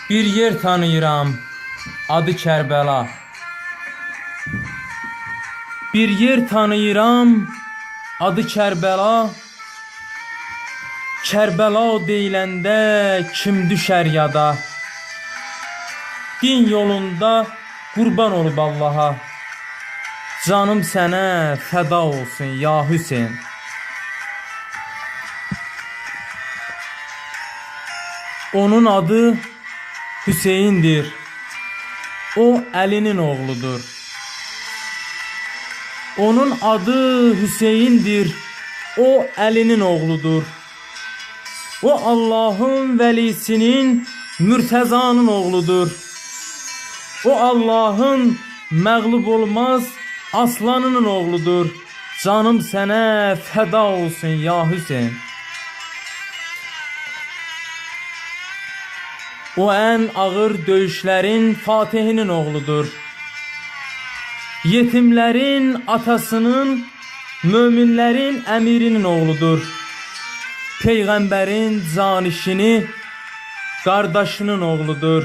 Bir yer tanıyıram, adı Kərbəla. Bir yer tanıyıram, adı Kərbəla. Kərbəla deyiləndə kim düşər yada? Din yolunda qurban olub Allaha. Canım sənə fəda olsun ya Hüseyn. Onun adı Hüseyndir. O Əlinin oğludur. Onun adı Hüseyndir. O Əlinin oğludur. O Allah'ın vəlisinin Mürtəzanın oğludur. O Allah'ın məğlub olmaz aslanının oğludur. Canım sənə fəda olsun ya Hüseyn. O ən ağır döyüşlərin Fatihinin oğludur. Yetimlərin atasının, möminlərin əmirinin oğludur. Peyğəmbərin canişini, qardaşının oğludur.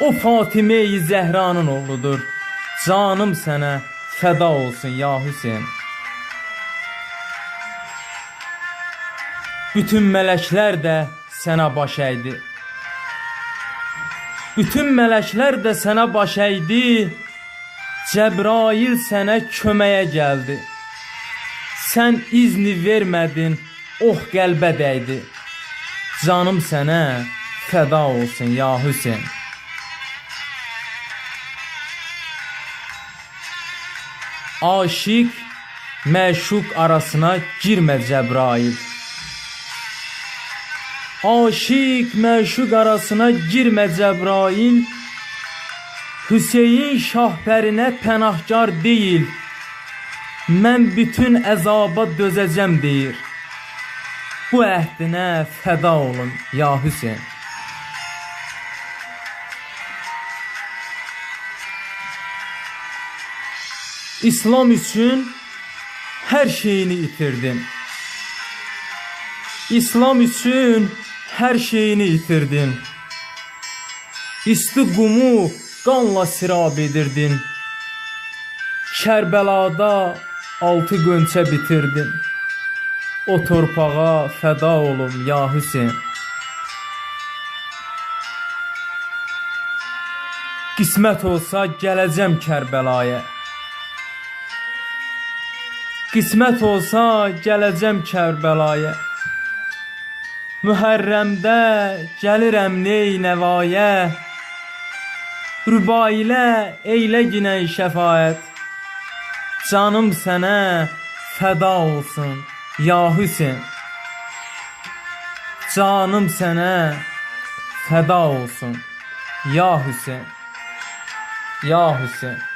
O Fatime-i Zəhranın oğludur. Canım sənə fəda olsun ya Hüseyn. Bütün mələklər də sənə baş əydi. Bütün mələklər də sənə baş əydi. Cəbrail sənə köməyə gəldi. Sən izni vermədin, oh qəlbə dəydi. Canım sənə fəda olsun ya Hüseyn. Aşiq, məşuq arasına girmə Cəbrail. Aşiq, məşuq arasına girmə Cəbrail. Hüseyin şahbərinə pənahkar deyil. Mən bütün əzaba dözəcəm deyir. Bu əhdinə fəda olun ya Hüseyn. İslam üçün hər şeyini itirdin. İslam üçün hər şeyini itirdin. İsti qumu qanla sirab edirdin. Kərbəlada 6 qönçə bitirdin. O torpağa fəda olum ya Hüseyn. Qismət olsa gələcəm Kərbəlaya. Qismət olsa gələcəm Kərbəlaya. Mühərrəmdə gəlirəm Neynəvaya. Rübailə eylə ginən şəfaət. Canım sənə fəda olsun ya Hüseyn. Canım sənə fəda olsun ya Hüseyn. Ya Hüseyn.